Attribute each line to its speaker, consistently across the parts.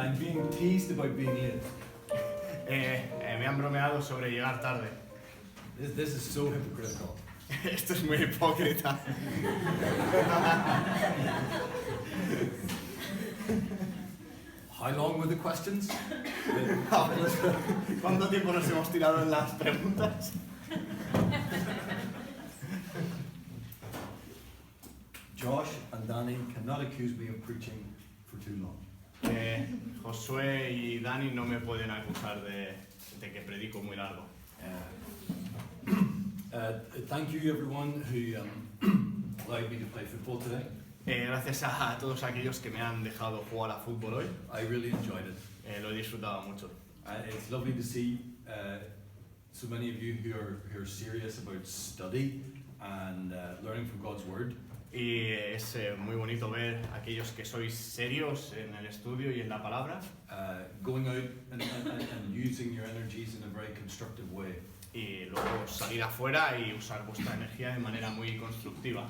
Speaker 1: I'm being teased about being late.
Speaker 2: Me han bromeado sobre llegar tarde.
Speaker 1: This is so hypocritical.
Speaker 2: Esto es muy hipócrita.
Speaker 1: How long were the questions?
Speaker 2: ¿Cuánto tiempo nos hemos tirado en las preguntas?
Speaker 1: Josh and Danny cannot accuse me of preaching for too long.
Speaker 2: Josué y Dani no me pueden acusar de que predico muy largo.
Speaker 1: Thank you everyone who allowed me to play football today.
Speaker 2: Gracias a todos aquellos que me han dejado jugar a fútbol hoy.
Speaker 1: I really enjoyed it.
Speaker 2: Lo he disfrutado mucho.
Speaker 1: It's lovely to see so many of you who are serious about study and learning from God's Word.
Speaker 2: Y es muy bonito ver a aquellos que sois serios en el estudio y en la palabra.
Speaker 1: Going out and using your energies in a very constructive way.
Speaker 2: Y luego salir afuera y usar vuestra energía de manera muy constructiva.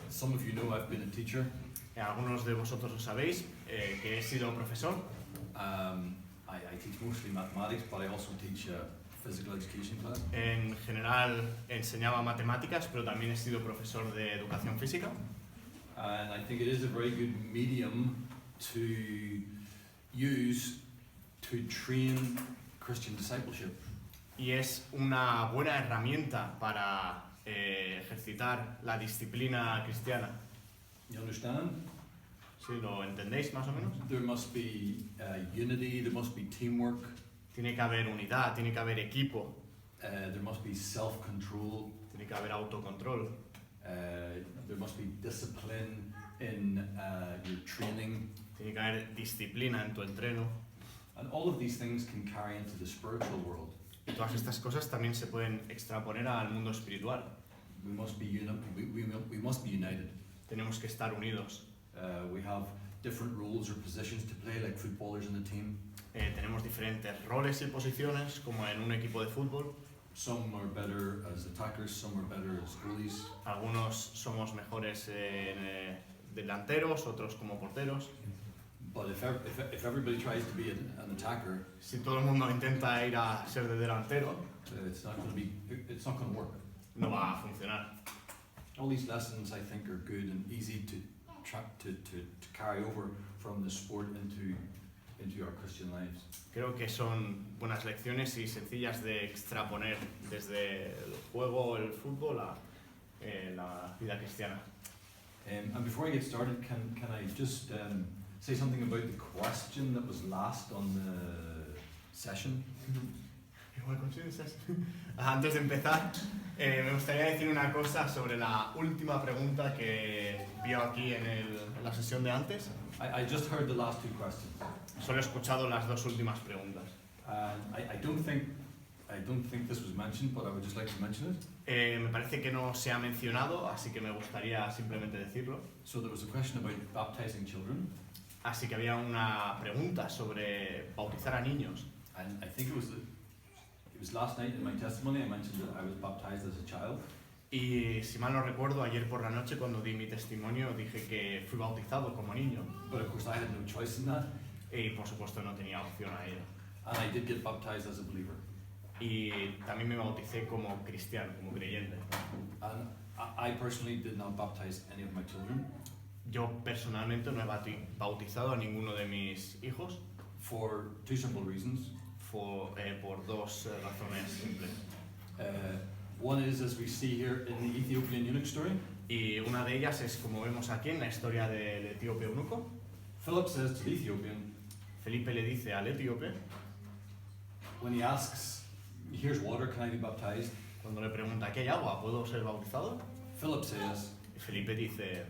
Speaker 1: Some of you know I've been a teacher.
Speaker 2: Algunos de vosotros lo sabéis, que he sido profesor.
Speaker 1: I teach mostly mathematics, but I also teach physical education class.
Speaker 2: En general enseñaba matemáticas, pero también he sido profesor de educación física.
Speaker 1: And I think it is a very good medium to use to train Christian discipleship.
Speaker 2: Y es una buena herramienta para ejercitar la disciplina cristiana.
Speaker 1: You understand?
Speaker 2: ¿Sí lo entendéis más o menos?
Speaker 1: There must be unity, there must be teamwork.
Speaker 2: Tiene que haber unidad, tiene que haber equipo.
Speaker 1: There must be self-control.
Speaker 2: Tiene que haber autocontrol.
Speaker 1: There must be discipline in your training.
Speaker 2: Tiene que haber disciplina en tu entreno.
Speaker 1: And all of these things can carry into the spiritual world.
Speaker 2: Y todas estas cosas también se pueden extraponer al mundo espiritual.
Speaker 1: We must be united.
Speaker 2: Tenemos que estar unidos.
Speaker 1: We have different roles or positions to play, like footballers in a team.
Speaker 2: Tenemos diferentes roles y posiciones, como en un equipo de fútbol.
Speaker 1: Some are better as attackers, some are better as goalies.
Speaker 2: Algunos somos mejores delanteros, otros como porteros.
Speaker 1: But if everybody tries to be an attacker,
Speaker 2: Si todo el mundo intenta ir a ser de delantero,
Speaker 1: it's not going to work.
Speaker 2: no va a funcionar.
Speaker 1: All these lessons I think are good and easy to carry over from the sport into our Christian lives.
Speaker 2: Creo que son buenas lecciones y sencillas de extraponer desde el juego, el fútbol, a la vida cristiana.
Speaker 1: And before I get started, can I just say something about the question that was last on the session?
Speaker 2: Antes de empezar, me gustaría decir una cosa sobre la última pregunta que vio aquí en la sesión de antes.
Speaker 1: I just heard the last two questions.
Speaker 2: Solo he escuchado las dos últimas preguntas.
Speaker 1: I don't think this was mentioned, but I would just like to mention it.
Speaker 2: Me parece que no se ha mencionado, así que me gustaría simplemente decirlo.
Speaker 1: So there was a question about baptizing children.
Speaker 2: Así que había una pregunta sobre bautizar a niños.
Speaker 1: And I think it was last night in my testimony I mentioned that I was baptized as a child.
Speaker 2: Y si mal no recuerdo, ayer por la noche cuando di mi testimonio dije que fui bautizado como niño.
Speaker 1: But of course I had no choice in that.
Speaker 2: Y por supuesto no tenía opción a ello.
Speaker 1: And I did get baptized as a believer.
Speaker 2: Y también me bauticé como cristiano, como creyente.
Speaker 1: And I personally did not baptize any of my children.
Speaker 2: Yo personalmente no he bautizado a ninguno de mis hijos
Speaker 1: For two simple reasons.
Speaker 2: por dos razones simples.
Speaker 1: One is, as we see here in the Ethiopian eunuch story,
Speaker 2: Y una de ellas es como vemos aquí en la historia del etíope eunuco.
Speaker 1: Philip says to the Ethiopian,
Speaker 2: Felipe le dice al etíope,
Speaker 1: when he asks, here's water, can I be baptized?
Speaker 2: cuando le pregunta ¿qué hay agua? ¿Puedo ser bautizado?
Speaker 1: Philip says,
Speaker 2: Y Felipe dice,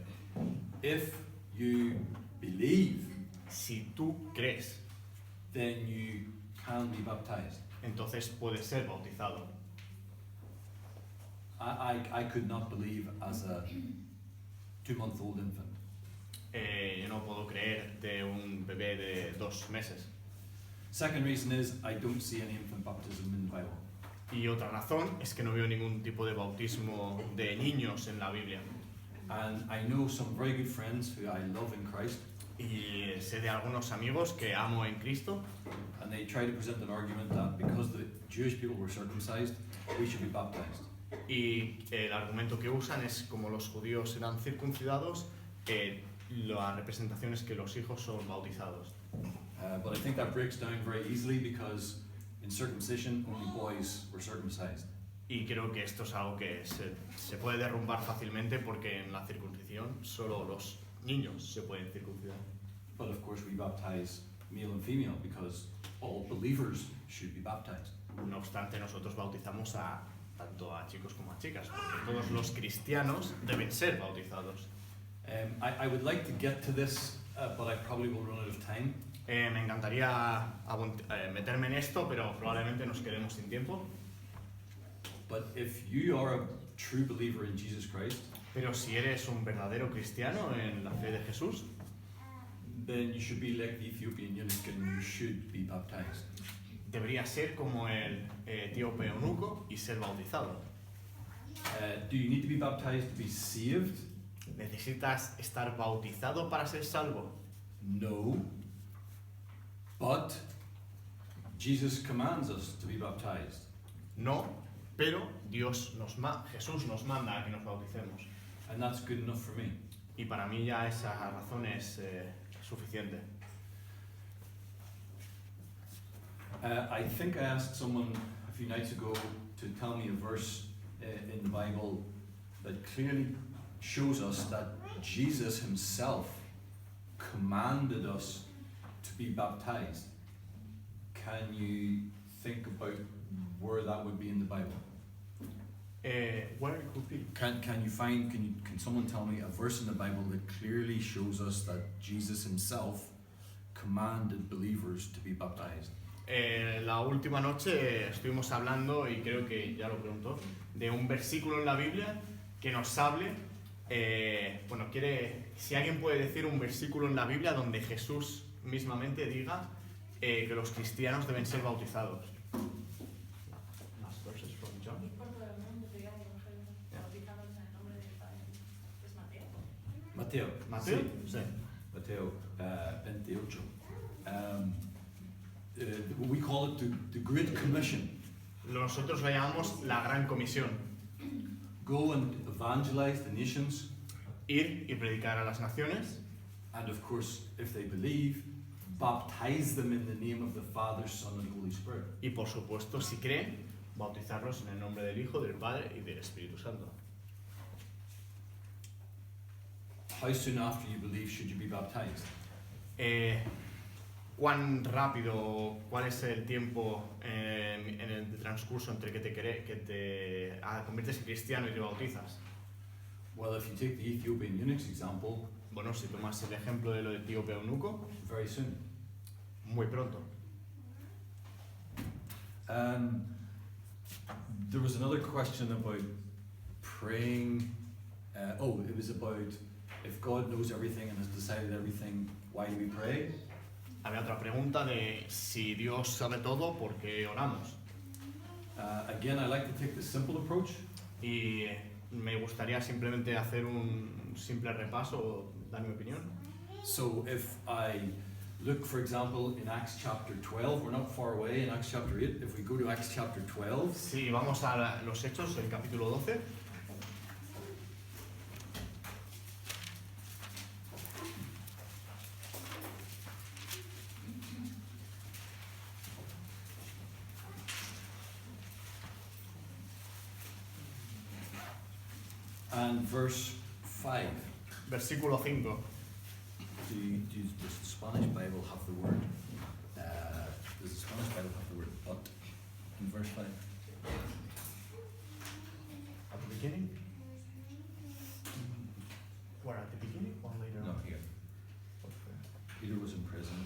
Speaker 1: if you believe,
Speaker 2: si tú crees,
Speaker 1: then you can be baptized.
Speaker 2: entonces puedes ser bautizado.
Speaker 1: I could not believe as a 2-month-old infant.
Speaker 2: Yo no puedo creer de un bebé de 2 meses.
Speaker 1: Second reason is I don't see any infant baptism in the Bible.
Speaker 2: Y otra razón es que no veo ningún tipo de bautismo de niños en la Biblia.
Speaker 1: And I know some very good friends who I love in Christ.
Speaker 2: Y sé de algunos amigos que amo en Cristo
Speaker 1: and they try to present an argument that because the Jewish people were circumcised, we should be baptized.
Speaker 2: y el argumento que usan es como los judíos eran circuncidados, la representación es que los hijos son bautizados.
Speaker 1: But I think that breaks down very easily because in circumcision, only boys were circumcised.
Speaker 2: Y creo que esto es algo que se puede derrumbar fácilmente porque en la circuncisión solo los niños se pueden circuncidar.
Speaker 1: But of course, we baptize male and female because all believers should be baptized.
Speaker 2: No obstante, nosotros bautizamos tanto a chicos como a chicas, porque todos los cristianos deben ser bautizados.
Speaker 1: I would like to get to this, but I probably will run out of time.
Speaker 2: Me encantaría meterme en esto, pero probablemente nos quedemos sin tiempo.
Speaker 1: But if you are a true believer in Jesus Christ,
Speaker 2: Pero si eres un verdadero cristiano en la fe de Jesús,
Speaker 1: then you should be like the Ethiopian eunuch and you should be baptized.
Speaker 2: deberías ser como el etíope eunuco y ser bautizado.
Speaker 1: Do you need to be baptized to be saved?
Speaker 2: ¿Necesitas estar bautizado para ser salvo?
Speaker 1: No. But Jesus commands us to be baptized.
Speaker 2: No, pero Jesús nos manda a que nos bauticemos.
Speaker 1: And that's good enough for me.
Speaker 2: Y para mí ya esa razón es suficiente.
Speaker 1: I think I asked someone a few nights ago to tell me a verse in the Bible that clearly shows us that Jesus himself commanded us to be baptized. Can you think about where that would be in the Bible?
Speaker 2: Where it could be?
Speaker 1: Can someone tell me a verse in the Bible that clearly shows us that Jesus himself commanded believers to be baptized?
Speaker 2: La última noche estuvimos hablando, y creo que ya lo preguntó, de un versículo en la Biblia que nos hable, si alguien puede decir un versículo en la Biblia donde Jesús mismamente diga que los cristianos deben ser bautizados. Last verses from John.
Speaker 1: Mateo.
Speaker 2: Mateo.
Speaker 1: Sí. Mateo 28. We call it the Great Commission.
Speaker 2: Nosotros la llamamos la Gran Comisión.
Speaker 1: Go and evangelize the nations.
Speaker 2: Ir y predicar a las naciones.
Speaker 1: And of course, if they believe, baptize them in the name of the Father, Son, and Holy Spirit.
Speaker 2: Y por supuesto, si creen, bautizarlos en el nombre del Hijo, del Padre y del Espíritu Santo.
Speaker 1: How soon after you believe should you be baptized?
Speaker 2: ¿Cuán rápido, cuál es el tiempo en el transcurso entre que te conviertes en cristiano y te bautizas?
Speaker 1: Well, if you take the Ethiopian eunuch's example,
Speaker 2: Bueno, si tomas el ejemplo de lo de etíope eunuco,
Speaker 1: very soon.
Speaker 2: muy pronto.
Speaker 1: There was another question about praying. It was about if God knows everything and has decided everything, why do we pray?
Speaker 2: Había otra pregunta de si Dios sabe todo, ¿por qué oramos?
Speaker 1: Again, I like to take the simple approach.
Speaker 2: Y me gustaría simplemente hacer un simple repaso o dar mi opinión.
Speaker 1: So if I look, for example, in Acts chapter 12, we're not far away, in Acts chapter 8, if we go to Acts chapter 12,
Speaker 2: Si vamos a los Hechos, el capítulo 12,
Speaker 1: and verse 5.
Speaker 2: versículo 5.
Speaker 1: Does the Spanish Bible have the word? Does the Spanish Bible have the word but in verse 5?
Speaker 2: At the beginning? Where, at the beginning or later
Speaker 1: No,
Speaker 2: on?
Speaker 1: here. Peter was in prison,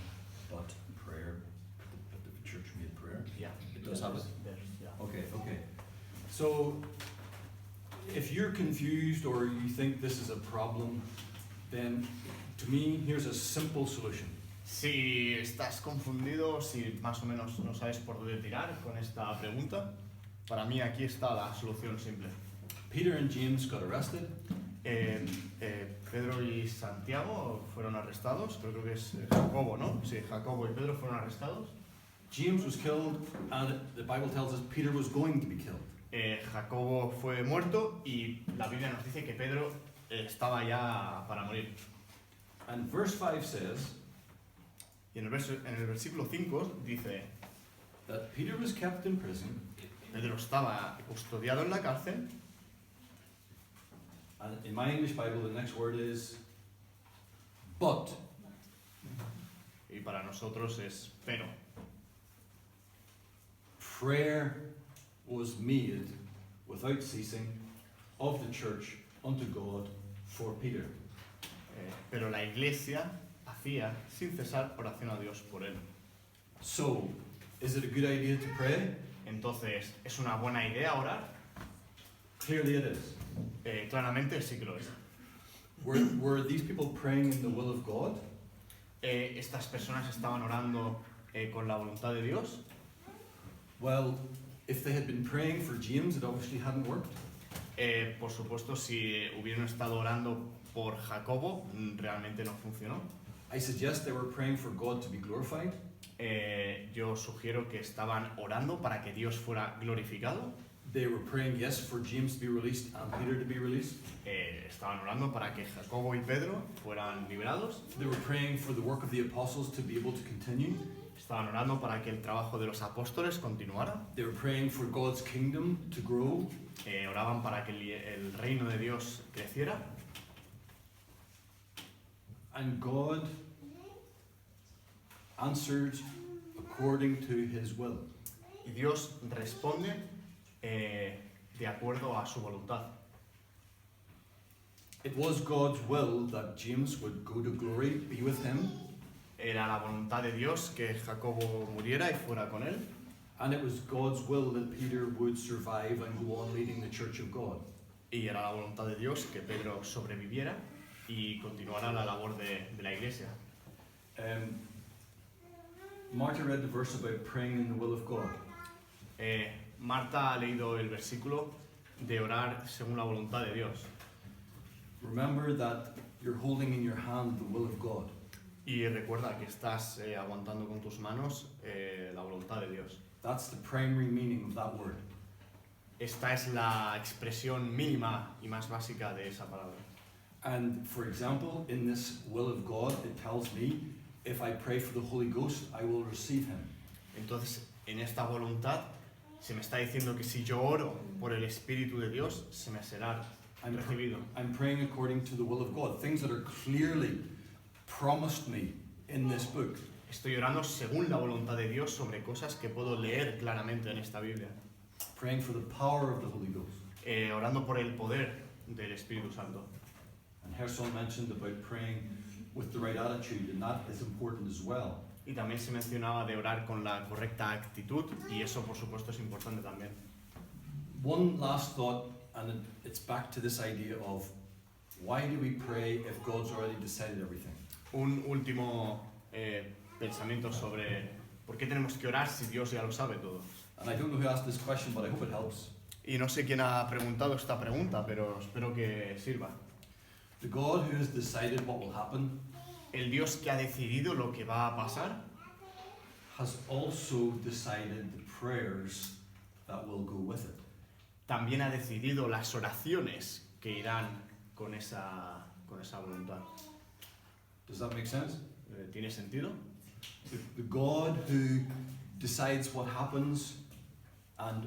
Speaker 1: but prayer, but the church made prayer.
Speaker 2: Yeah.
Speaker 1: It does have it.
Speaker 2: Yeah.
Speaker 1: Okay. So, if you're confused or you think this is a problem, then to me, here's a simple solution.
Speaker 2: Si estás confundido, si más o menos no sabes por dónde tirar con esta pregunta, para mí aquí está la solución simple.
Speaker 1: Peter and James got arrested.
Speaker 2: Pedro y Santiago fueron arrestados, pero creo que es Jacobo, ¿no? Sí, Jacobo y Pedro fueron arrestados.
Speaker 1: James was killed, and the Bible tells us Peter was going to be killed.
Speaker 2: Jacobo fue muerto y la Biblia nos dice que Pedro estaba ya para morir.
Speaker 1: And verse 5 says
Speaker 2: Y en el versículo 5 dice,
Speaker 1: that Peter was kept in prison,
Speaker 2: Pedro estaba custodiado en la cárcel,
Speaker 1: and in my English Bible the next word is but.
Speaker 2: y para nosotros es pero.
Speaker 1: Prayer was made without ceasing of the church unto God for Peter.
Speaker 2: Pero la iglesia hacía sin cesar oración a Dios por él.
Speaker 1: So, is it a good idea to pray?
Speaker 2: Entonces, ¿es una buena idea orar?
Speaker 1: Clearly it is.
Speaker 2: Claramente sí que lo es.
Speaker 1: Were these people praying in the will of God?
Speaker 2: Estas personas estaban orando con la voluntad de Dios.
Speaker 1: Well, if they had been praying for James, it obviously hadn't worked.
Speaker 2: Por supuesto, si hubieran estado orando por Jacobo, realmente no funcionó.
Speaker 1: I suggest they were praying for God to be glorified.
Speaker 2: Yo sugiero que estaban orando para que Dios fuera glorificado.
Speaker 1: They were praying, yes, for James to be released and Peter to be released.
Speaker 2: Estaban orando para que Jacobo y Pedro fueran liberados.
Speaker 1: They were praying for the work of the apostles to be able to continue.
Speaker 2: Estaban orando para que el trabajo de los apóstoles continuara.
Speaker 1: They were praying for God's kingdom to grow.
Speaker 2: Oraban para que el reino de Dios creciera.
Speaker 1: And God answered according to his will.
Speaker 2: Y Dios responde de acuerdo a su voluntad.
Speaker 1: It was God's will that James would go to glory, be with him,
Speaker 2: Era la voluntad de Dios que Jacobo muriera y fuera con él.
Speaker 1: and it was God's will that Peter would survive and go on leading the church of God.
Speaker 2: Y era la voluntad de Dios que Pedro sobreviviera y continuara la labor de la iglesia.
Speaker 1: Martha read the verse about praying in the will of God.
Speaker 2: Marta ha leído el versículo de orar según la voluntad de Dios.
Speaker 1: Remember that you're holding in your hand the will of God.
Speaker 2: Y recuerda que estás aguantando con tus manos la voluntad de Dios.
Speaker 1: That's the primary meaning of that word.
Speaker 2: Esta es la expresión mínima y más básica de esa palabra.
Speaker 1: And for example, in this will of God, it tells me if I pray for the Holy Ghost, I will receive him.
Speaker 2: Entonces, en esta voluntad se me está diciendo que si yo oro por el Espíritu de Dios, se me será recibido.
Speaker 1: I'm praying according to the will of God, things that are clearly promised me in this book.
Speaker 2: Estoy orando según la voluntad de Dios sobre cosas que puedo leer claramente en esta Biblia.
Speaker 1: Praying for the power of the Holy Ghost.
Speaker 2: Orando por el poder del Espíritu Santo.
Speaker 1: And Gerson mentioned about praying with the right attitude, and that is important as well.
Speaker 2: Y también se mencionaba de orar con la correcta actitud, y eso por supuesto es importante también.
Speaker 1: One last thought, and it's back to this idea of why do we pray if God's already decided everything?
Speaker 2: Un último pensamiento sobre por qué tenemos que orar si Dios ya lo sabe todo.
Speaker 1: And I don't know who asked this question, but I hope it helps.
Speaker 2: Y no sé quién ha preguntado esta pregunta, pero espero que sirva.
Speaker 1: The God who has decided what will happen
Speaker 2: El Dios que ha decidido lo que va a pasar
Speaker 1: has also decided the prayers that will go with it.
Speaker 2: también ha decidido las oraciones que irán con esa voluntad.
Speaker 1: Does that make sense?
Speaker 2: ¿Tiene sentido?
Speaker 1: The God who decides what happens and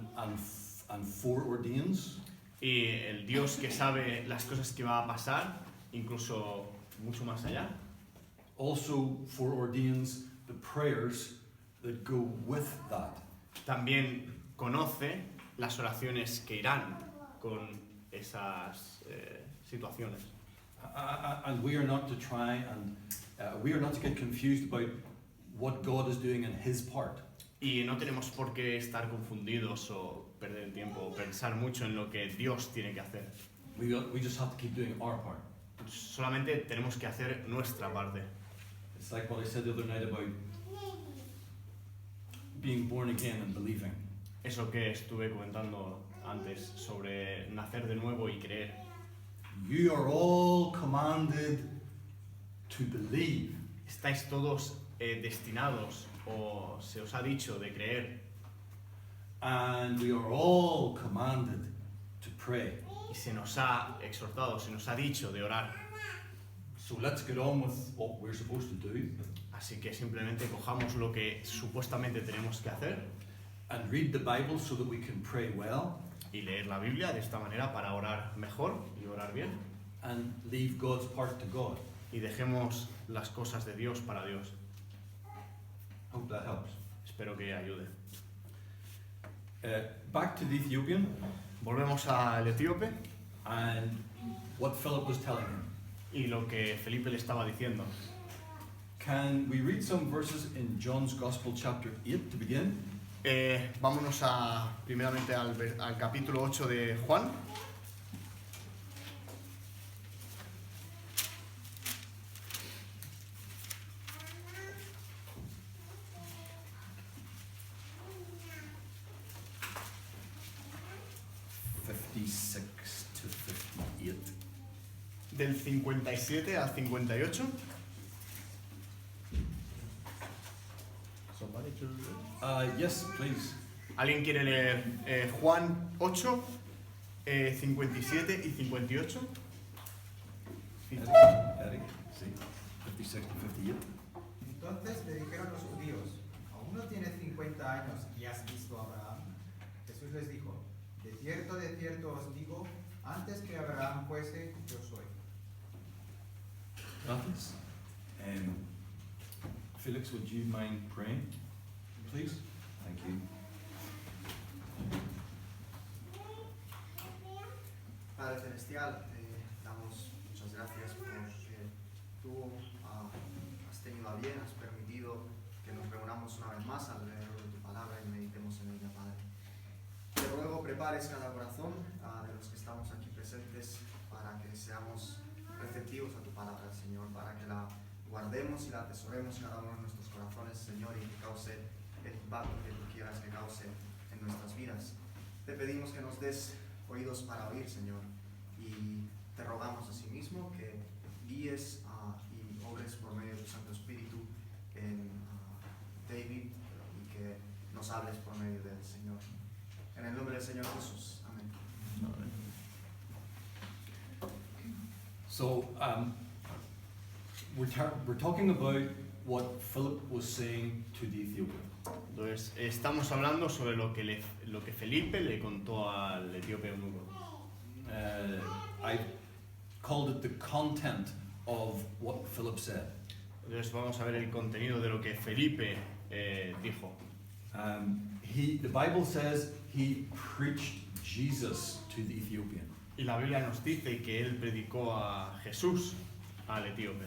Speaker 1: foreordains
Speaker 2: Y el Dios que sabe las cosas que va a pasar, incluso mucho más allá,
Speaker 1: also foreordains the prayers that go with that.
Speaker 2: también conoce las oraciones que irán con esas situaciones.
Speaker 1: And we are not to try and we are not to get confused about what God is doing in His part.
Speaker 2: Y no tenemos por qué estar confundidos o perder el tiempo o pensar mucho en lo que Dios tiene que hacer.
Speaker 1: We just have to keep doing our part.
Speaker 2: Solamente tenemos que hacer nuestra parte.
Speaker 1: It's like what I said the other night about being born again and believing.
Speaker 2: Eso que estuve comentando antes sobre nacer de nuevo y creer.
Speaker 1: You are all commanded to believe.
Speaker 2: Estáis todos destinados, o se os ha dicho, de creer.
Speaker 1: And we are all commanded to pray.
Speaker 2: Y se nos ha exhortado, se nos ha dicho de orar.
Speaker 1: So let's get on with what we're supposed to do
Speaker 2: Así que simplemente cojamos lo que supuestamente tenemos que hacer
Speaker 1: and read the Bible so that we can pray well
Speaker 2: y leer la Biblia de esta manera para orar mejor y orar bien.
Speaker 1: and leave God's part to God.
Speaker 2: Y dejemos las cosas de Dios para Dios.
Speaker 1: Hope that helps.
Speaker 2: Espero que ayude.
Speaker 1: Back to the Ethiopian
Speaker 2: Volvemos al etíope
Speaker 1: and what Philip was telling him.
Speaker 2: y lo que Felipe le estaba diciendo.
Speaker 1: Can we read some verses in John's Gospel chapter 8 to begin?
Speaker 2: Vámonos primeramente al capítulo 8 de Juan.
Speaker 1: To 58.
Speaker 2: Del 57 al 58.
Speaker 1: Yes, please.
Speaker 2: ¿Alguien quiere leer Juan 8, 57 y 58?
Speaker 1: Eric, sí. 56 to 58.
Speaker 3: Entonces le dijeron los judíos, ¿aún no tienes 50 años y has visto a Abraham? Jesús les dijo, de cierto os digo, antes que Abraham fuese, yo soy.
Speaker 1: Gracias. Felix, would you mind praying, please? Thank you.
Speaker 4: Padre Celestial, damos muchas gracias porque tú has tenido a bien, has permitido que nos reunamos una vez más alrededor de tu palabra y meditemos en ella, Padre. Te ruego prepares cada corazón de los que estamos aquí presentes para que seamos receptivos a tu palabra, Señor, para que la guardemos y la atesoremos cada uno de nuestros corazones, Señor, y que cause el impacto que tú quieras que cause en nuestras vidas. Te pedimos que nos des oídos para oír, Señor, y te rogamos asimismo que guíes y obres por medio de tu Santo Espíritu en David y que nos hables por medio de él, Señor. En el nombre del Señor Jesús. Amén.
Speaker 1: So, we're talking about what Philip was saying to the Ethiopian.
Speaker 2: Entonces, estamos hablando sobre lo que Felipe le contó al etíope eunuco.
Speaker 1: I called it the content of what Philip said.
Speaker 2: Entonces, vamos a ver el contenido de lo que Felipe dijo.
Speaker 1: The Bible says he preached Jesus to the Ethiopian.
Speaker 2: Y la Biblia nos dice que él predicó a Jesús al etíope.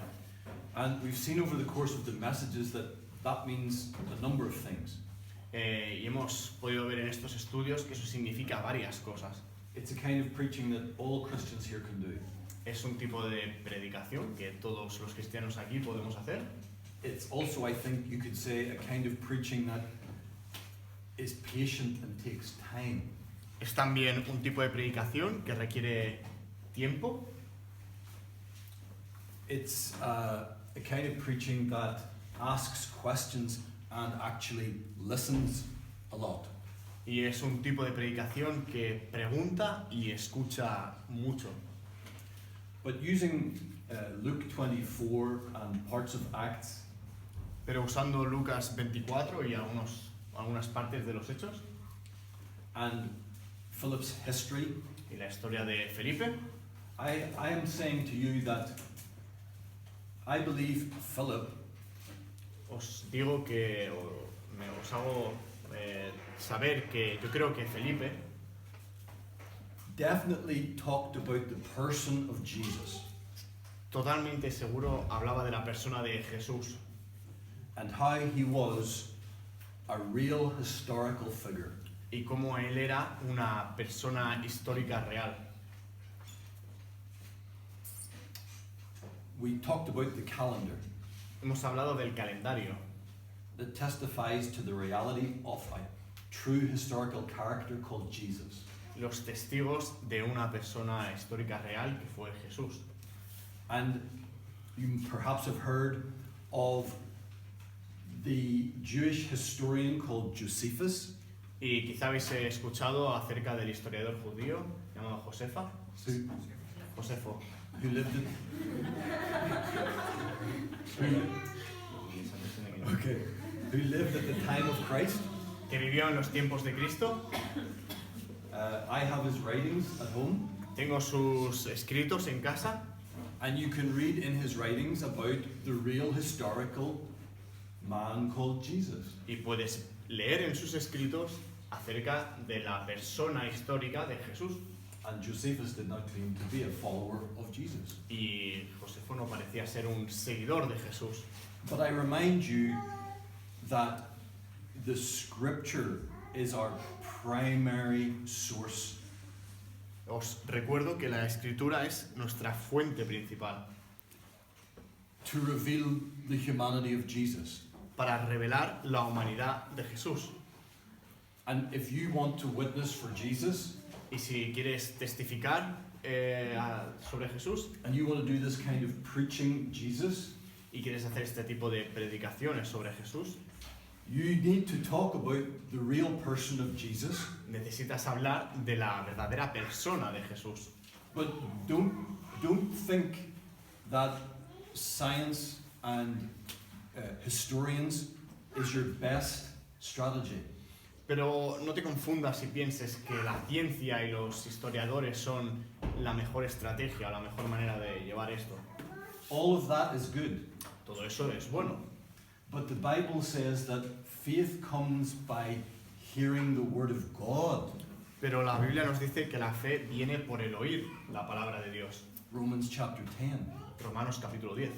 Speaker 1: And we've seen over the course of the messages that means a number of things.
Speaker 2: Y hemos podido ver en estos estudios que eso significa varias cosas.
Speaker 1: It's a kind of preaching that all Christians here can do.
Speaker 2: Es un tipo de predicación que todos los cristianos aquí podemos hacer.
Speaker 1: It's also, I think you could say, a kind of preaching that is patient and takes time.
Speaker 2: Es también un tipo de predicación que requiere tiempo.
Speaker 1: It's a kind of preaching that asks questions and actually listens a lot.
Speaker 2: Y es un tipo de predicación que pregunta y escucha mucho.
Speaker 1: But using Luke 24 and parts of Acts,
Speaker 2: Pero usando Lucas 24 y algunas partes de los Hechos
Speaker 1: and Philip's history,
Speaker 2: y la historia de Felipe,
Speaker 1: I am saying to you that I believe Philip
Speaker 2: os digo que os hago saber que yo creo que Felipe
Speaker 1: definitely talked about the person of Jesus
Speaker 2: totalmente seguro hablaba de la persona de Jesús
Speaker 1: and how he was a real historical figure.
Speaker 2: y cómo él era una persona histórica real.
Speaker 1: We talked about the calendar
Speaker 2: Hemos hablado del calendario
Speaker 1: that testifies to the reality of a true historical character called Jesus.
Speaker 2: los testigos de una persona histórica real que fue Jesús.
Speaker 1: And you perhaps have heard of the Jewish historian called Josephus,
Speaker 2: Y quizá habéis escuchado acerca del historiador judío llamado Josefo,
Speaker 1: who lived in, okay, who lived at the time of Christ.
Speaker 2: que vivió en los tiempos de Cristo.
Speaker 1: I have his writings at home,
Speaker 2: Tengo sus escritos en casa
Speaker 1: and you can read in his writings about the real historical man called Jesus.
Speaker 2: y puedes leer en sus escritos acerca de la persona histórica de Jesús.
Speaker 1: And Josephus did not claim to be a follower of Jesus.
Speaker 2: Y Josefo no parecía ser un seguidor de Jesús.
Speaker 1: But I remind you that the scripture is our primary source.
Speaker 2: Os recuerdo que la escritura es nuestra fuente principal
Speaker 1: To reveal the humanity of Jesus.
Speaker 2: para revelar la humanidad de Jesús.
Speaker 1: And if you want to witness for Jesus,
Speaker 2: Y si quieres testificar sobre Jesús
Speaker 1: and you want to do this kind of preaching Jesus,
Speaker 2: y quieres hacer este tipo de predicaciones sobre Jesús,
Speaker 1: you need to talk about the real person of Jesus,
Speaker 2: necesitas hablar de la verdadera persona de Jesús.
Speaker 1: but don't think that science and historians is your best strategy.
Speaker 2: Pero no te confundas si pienses que la ciencia y los historiadores son la mejor estrategia o la mejor manera de llevar esto.
Speaker 1: All of that is good,
Speaker 2: Todo eso es bueno.
Speaker 1: but the Bible says that faith comes by hearing the word of God.
Speaker 2: Pero la Biblia nos dice que la fe viene por el oír la palabra de Dios.
Speaker 1: Romans chapter 10.
Speaker 2: Romanos capítulo 10.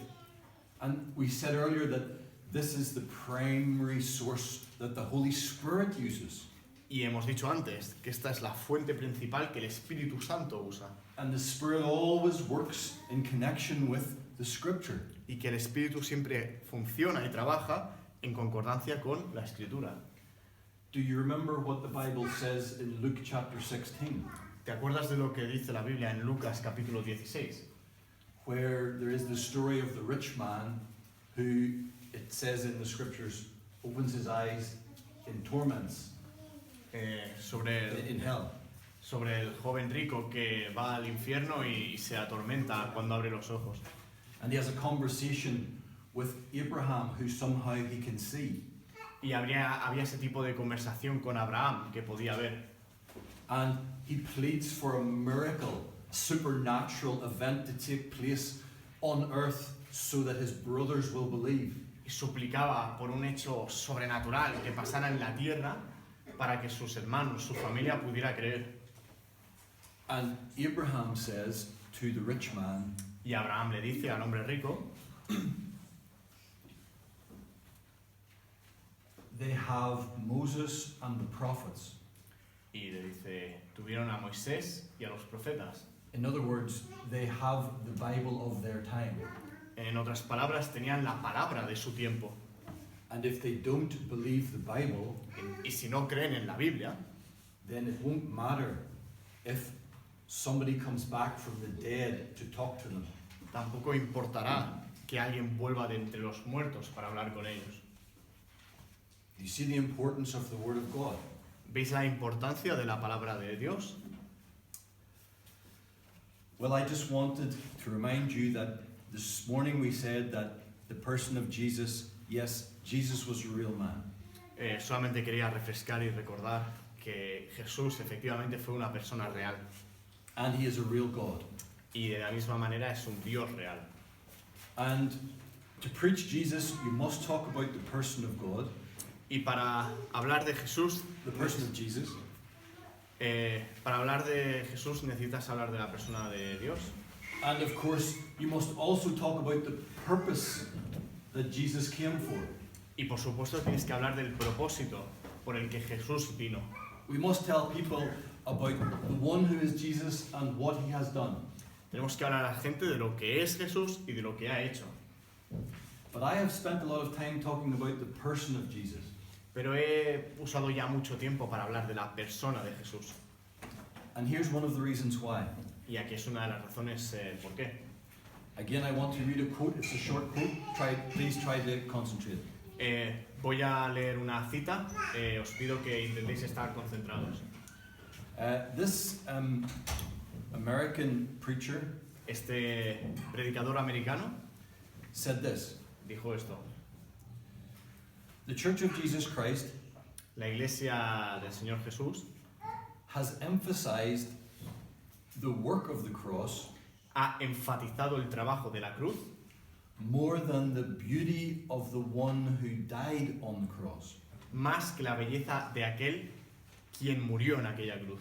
Speaker 1: And we said earlier that this is the primary source that the Holy Spirit uses.
Speaker 2: Y hemos dicho antes que esta es la fuente principal que el Espíritu Santo usa.
Speaker 1: And the Spirit always works in connection with the Scripture.
Speaker 2: Y que el Espíritu siempre funciona y trabaja en concordancia con la Escritura.
Speaker 1: Do you remember what the Bible says in Luke chapter 16?
Speaker 2: ¿Te acuerdas de lo que dice la Biblia en Lucas capítulo 16?
Speaker 1: Where there is the story of the rich man who, it says in the Scriptures, opens his eyes in torments in hell.
Speaker 2: Sobre el joven rico que va al infierno y se atormenta cuando abre los ojos.
Speaker 1: And he has a conversation with Abraham, who somehow he can see.
Speaker 2: Y había ese tipo de conversación con Abraham que podía ver.
Speaker 1: And he pleads for a miracle, a supernatural event to take place on earth so that his brothers will believe.
Speaker 2: Y suplicaba por un hecho sobrenatural que pasara en la tierra para que sus hermanos, su familia pudiera creer.
Speaker 1: And Abraham says to the rich man,
Speaker 2: Y Abraham le dice al hombre rico,
Speaker 1: they have Moses and the prophets.
Speaker 2: y le dice, tuvieron a Moisés y a los profetas.
Speaker 1: In other words, they have the Bible of their time.
Speaker 2: En otras palabras, tenían la palabra de su tiempo.
Speaker 1: And if they don't believe the Bible,
Speaker 2: Y si no creen en la Biblia,
Speaker 1: then it won't matter if somebody comes back from the dead to talk to them.
Speaker 2: tampoco importará que alguien vuelva de entre los muertos para hablar con ellos.
Speaker 1: You see the importance of the Word of God.
Speaker 2: ¿Veis la importancia de la palabra de Dios?
Speaker 1: Well, I just wanted to remind you that this morning we said that the person of Jesus, yes, Jesus was a real man.
Speaker 2: Solamente quería refrescar y recordar que Jesús efectivamente fue una persona real.
Speaker 1: And he is a real God.
Speaker 2: Y de la misma manera es un Dios real.
Speaker 1: And to preach Jesus, you must talk about the person of God,
Speaker 2: Y para hablar de Jesús,
Speaker 1: the person of Jesus,
Speaker 2: para hablar de Jesús necesitas hablar de la persona de Dios.
Speaker 1: and of course, you must also talk about the purpose that Jesus came for.
Speaker 2: Y por supuesto tienes que hablar del propósito por el que Jesús vino.
Speaker 1: We must tell people about the one who is Jesus and what he has done.
Speaker 2: Tenemos que hablar a la gente de lo que es Jesús y de lo que ha hecho.
Speaker 1: But I have spent a lot of time talking about the person of Jesus.
Speaker 2: Pero he usado ya mucho tiempo para hablar de la persona de Jesús.
Speaker 1: And here's one of the reasons why.
Speaker 2: Y aquí es una de las razones por qué.
Speaker 1: Again, I want to read a quote. It's a short quote. Please try to concentrate.
Speaker 2: Voy a leer una cita. Os pido que intentéis estar concentrados.
Speaker 1: This American preacher
Speaker 2: Este predicador americano
Speaker 1: said this.
Speaker 2: dijo esto.
Speaker 1: The Church of Jesus Christ
Speaker 2: La Iglesia del Señor Jesús
Speaker 1: has emphasized the work of the cross
Speaker 2: ha enfatizado el trabajo de la cruz
Speaker 1: more than the beauty of the one who died on the cross.
Speaker 2: más que la belleza de aquel quien murió en aquella cruz.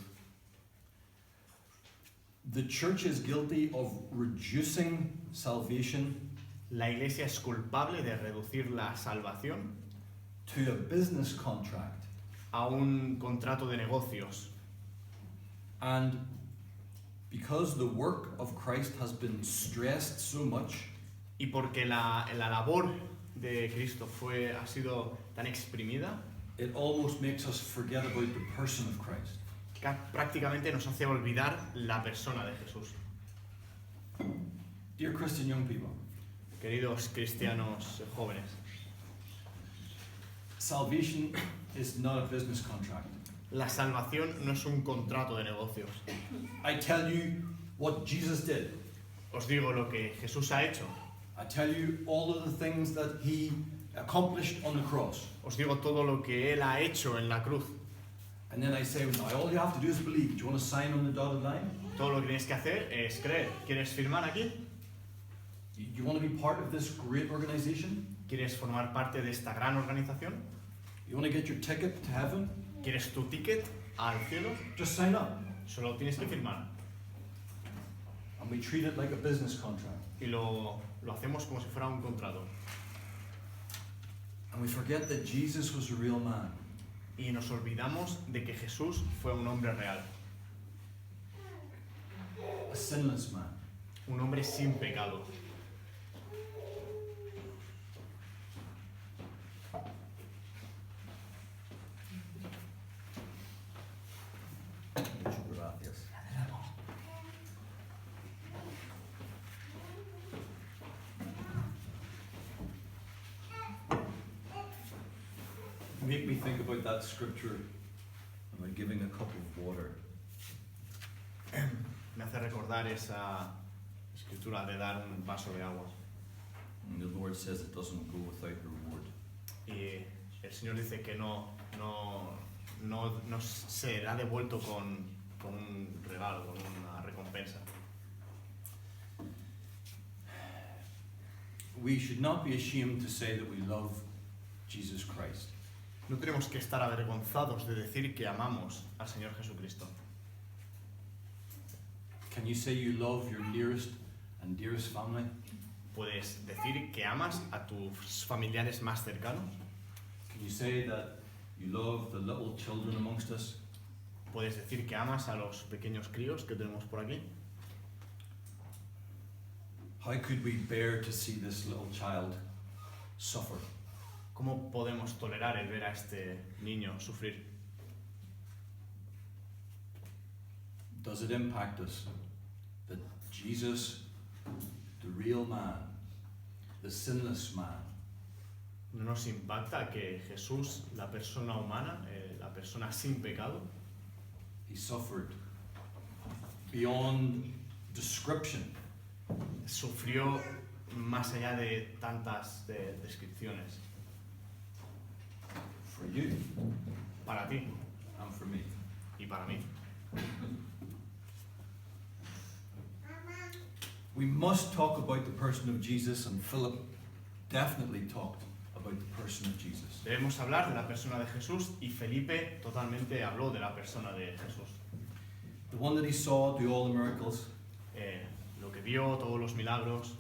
Speaker 1: The church is guilty of reducing salvation
Speaker 2: La Iglesia es culpable de reducir la salvación
Speaker 1: to a business contract.
Speaker 2: a un contrato de negocios.
Speaker 1: And because the work of Christ has been stressed so much,
Speaker 2: Y porque la labor de Cristo ha sido tan exprimida,
Speaker 1: it almost makes us forget about the person of Christ.
Speaker 2: que prácticamente nos hace olvidar la persona de Jesús.
Speaker 1: Dear Christian young people,
Speaker 2: Queridos cristianos jóvenes,
Speaker 1: salvation is not a business contract.
Speaker 2: la salvación no es un contrato de negocios.
Speaker 1: I tell you what Jesus did.
Speaker 2: Os digo lo que Jesús ha hecho.
Speaker 1: I tell you all of the things that he accomplished on the cross.
Speaker 2: Os digo todo lo que Él ha hecho en la cruz.
Speaker 1: And then I say, now all you have to do is believe. Do you want to sign on the dotted line?
Speaker 2: Todo lo que tienes que hacer es creer. ¿Quieres firmar aquí?
Speaker 1: You want to be part of this great organization?
Speaker 2: ¿Quieres formar parte de esta gran organización?
Speaker 1: You want to get your ticket to heaven?
Speaker 2: ¿Quieres tu ticket al cielo?
Speaker 1: Just sign up.
Speaker 2: Solo tienes que firmar.
Speaker 1: And we treat it like a business contract.
Speaker 2: Y lo hacemos como si fuera un contrato.
Speaker 1: And we forget that Jesus was a real man.
Speaker 2: Y nos olvidamos de que Jesús fue un hombre real.
Speaker 1: A sinless man.
Speaker 2: Un hombre sin pecado.
Speaker 1: Muchas gracias. Make me think about that scripture about giving a cup of water.
Speaker 2: Me hace recordar esa escritura de dar un vaso de agua.
Speaker 1: And the Lord says it doesn't go without reward.
Speaker 2: Y el Señor dice que no será devuelto con un regalo, con una recompensa.
Speaker 1: We should not be ashamed to say that we love Jesus Christ.
Speaker 2: No tenemos que estar avergonzados de decir que amamos al Señor Jesucristo.
Speaker 1: Can you say you love your nearest and dearest family?
Speaker 2: ¿Puedes decir que amas a tus familiares más cercanos?
Speaker 1: Can you say that you love the little children amongst us?
Speaker 2: ¿Puedes decir que amas a los pequeños críos que tenemos por aquí?
Speaker 1: How could we bear to see this little child suffer?
Speaker 2: ¿Cómo podemos tolerar el ver a este niño sufrir?
Speaker 1: Does it impact us that Jesus, the real man, the sinless man,
Speaker 2: ¿No nos impacta que Jesús, la persona humana, la persona sin pecado,
Speaker 1: he suffered beyond description
Speaker 2: sufrió más allá de tantas descripciones?
Speaker 1: for you
Speaker 2: Para ti
Speaker 1: and for me?
Speaker 2: y para mí.
Speaker 1: We must talk about the person of Jesus, and Philip definitely talked about the person of Jesus.
Speaker 2: Debemos hablar de la persona de Jesús y Felipe totalmente habló de la persona de Jesús.
Speaker 1: The one that he saw do all the miracles,
Speaker 2: Lo que vio, todos los milagros,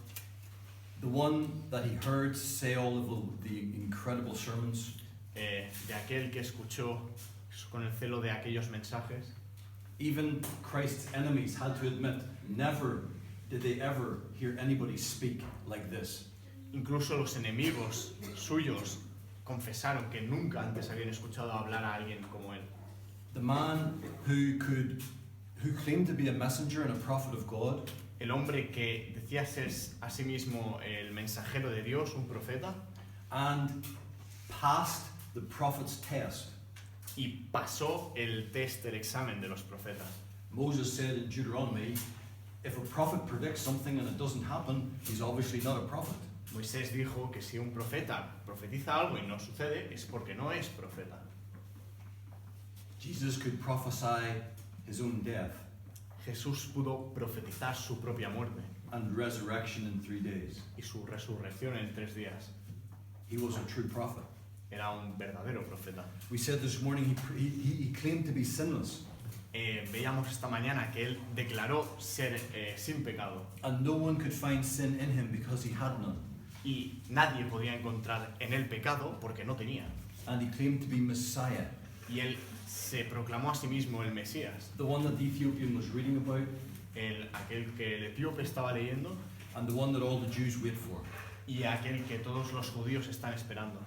Speaker 1: the one that he heard say all of the incredible sermons,
Speaker 2: de aquel que escuchó con el celo de aquellos mensajes.
Speaker 1: even Christ's enemies had to admit, never did they ever hear anybody speak like this.
Speaker 2: Incluso los enemigos suyos confesaron que nunca antes habían escuchado hablar a alguien como él.
Speaker 1: The man who who claimed to be a messenger and a prophet of God,
Speaker 2: el hombre que decía ser a sí mismo el mensajero de Dios, un profeta,
Speaker 1: and passed the prophet's test.
Speaker 2: y pasó el test, el examen de los profetas.
Speaker 1: Moses said in Deuteronomy, if a prophet predicts something and it doesn't happen, he's obviously not a prophet.
Speaker 2: Moisés dijo que si un profeta profetiza algo y no sucede, es porque no es profeta.
Speaker 1: Jesus could prophesy his own death
Speaker 2: Jesús pudo profetizar su propia muerte
Speaker 1: and resurrection in 3 days.
Speaker 2: y su resurrección en 3 días.
Speaker 1: He was a true prophet.
Speaker 2: Era un verdadero profeta.
Speaker 1: We said this morning he claimed to be sinless,
Speaker 2: Veíamos esta mañana que él declaró ser sin pecado
Speaker 1: and no one could find sin in him because he had none.
Speaker 2: y nadie podía encontrar en él pecado porque no tenía.
Speaker 1: And he claimed to be Messiah,
Speaker 2: Y él se proclamó a sí mismo el Mesías,
Speaker 1: the one that the Ethiopian was reading about,
Speaker 2: aquel que el etíope estaba leyendo
Speaker 1: and the one that all the Jews wait for.
Speaker 2: y aquel que todos los judíos están esperando.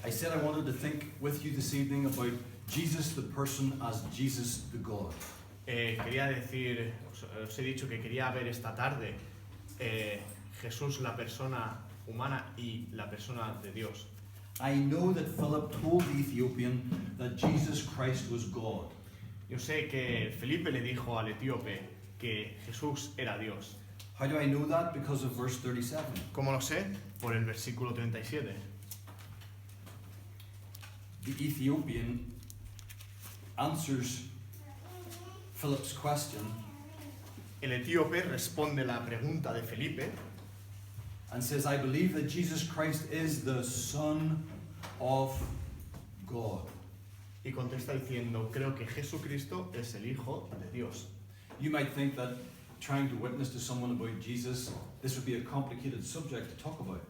Speaker 1: I said I wanted to think with you this evening about Jesus the person as Jesus the God.
Speaker 2: Quería decir, os he dicho que quería ver esta tarde Jesús la persona humana y la persona de Dios.
Speaker 1: I know that Philip told the Ethiopian that Jesus Christ was God.
Speaker 2: Yo sé que Felipe le dijo al etíope que Jesús era Dios.
Speaker 1: How do I know that? Because of verse 37.
Speaker 2: ¿Cómo lo sé? Por el versículo 37.
Speaker 1: The Ethiopian answers Philip's question
Speaker 2: El etíope responde la pregunta de Felipe
Speaker 1: and says, I believe that Jesus Christ is the Son of God.
Speaker 2: y contesta diciendo, creo que Jesucristo es el Hijo de Dios.
Speaker 1: You might think that trying to witness to someone about Jesus, this would be a complicated subject to talk about.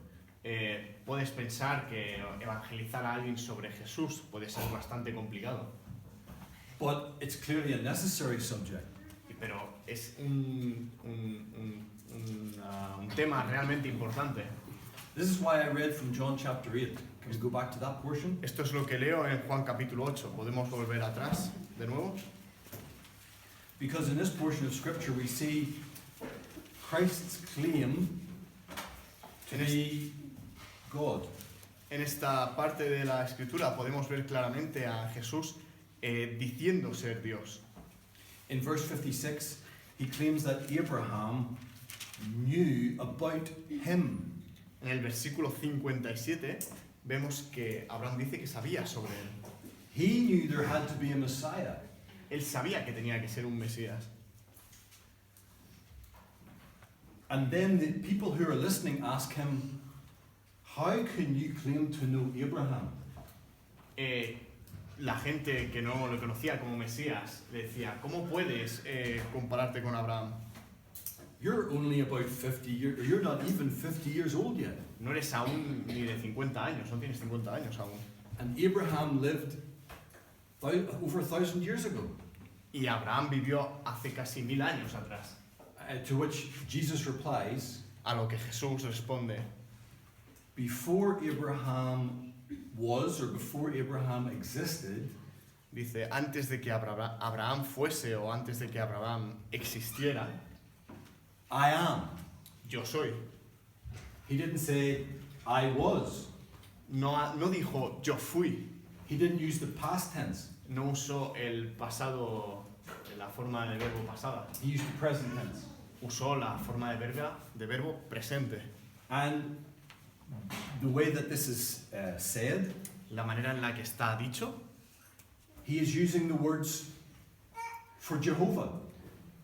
Speaker 2: Puedes pensar que evangelizar a alguien sobre Jesús puede ser bastante complicado,
Speaker 1: But it's clearly a necessary subject.
Speaker 2: pero es un tema realmente importante.
Speaker 1: This is why I read from John chapter 8. Can we go back to that portion?
Speaker 2: Esto es lo que leo en Juan capítulo 8. ¿Podemos volver atrás de nuevo?
Speaker 1: Because in this portion of scripture we see Christ's claim to be God.
Speaker 2: En esta parte de la escritura podemos ver claramente a Jesús diciendo ser Dios.
Speaker 1: In verse 56, he claims that Abraham knew about him.
Speaker 2: En el versículo 57 vemos que Abraham dice que sabía sobre él.
Speaker 1: He knew there had to be a Messiah.
Speaker 2: Él sabía que tenía que ser un Mesías.
Speaker 1: And then the people who are listening ask him, how can you claim to know Abraham?
Speaker 2: La gente que no lo conocía como Mesías le decía, ¿cómo puedes compararte con Abraham?
Speaker 1: You're only about 50 years, or you're not even 50 years old yet.
Speaker 2: No eres aún ni de 50 años, no tienes 50 años aún.
Speaker 1: And Abraham lived over 1,000 years ago.
Speaker 2: Y Abraham vivió hace casi 1000 años atrás.
Speaker 1: To which Jesus replies,
Speaker 2: A lo que Jesús responde,
Speaker 1: before Abraham was, or before Abraham existed,
Speaker 2: dice, antes de que Abraham fuese o antes de que Abraham existiera,
Speaker 1: I am.
Speaker 2: yo soy.
Speaker 1: He didn't say, I was.
Speaker 2: No dijo, yo fui.
Speaker 1: He didn't use the past tense.
Speaker 2: No usó el pasado, la forma de verbo pasada.
Speaker 1: He used the present tense.
Speaker 2: Usó la forma de verbo presente.
Speaker 1: And the way that this is said,
Speaker 2: La manera en la que está dicho,
Speaker 1: he is using the words for Jehovah.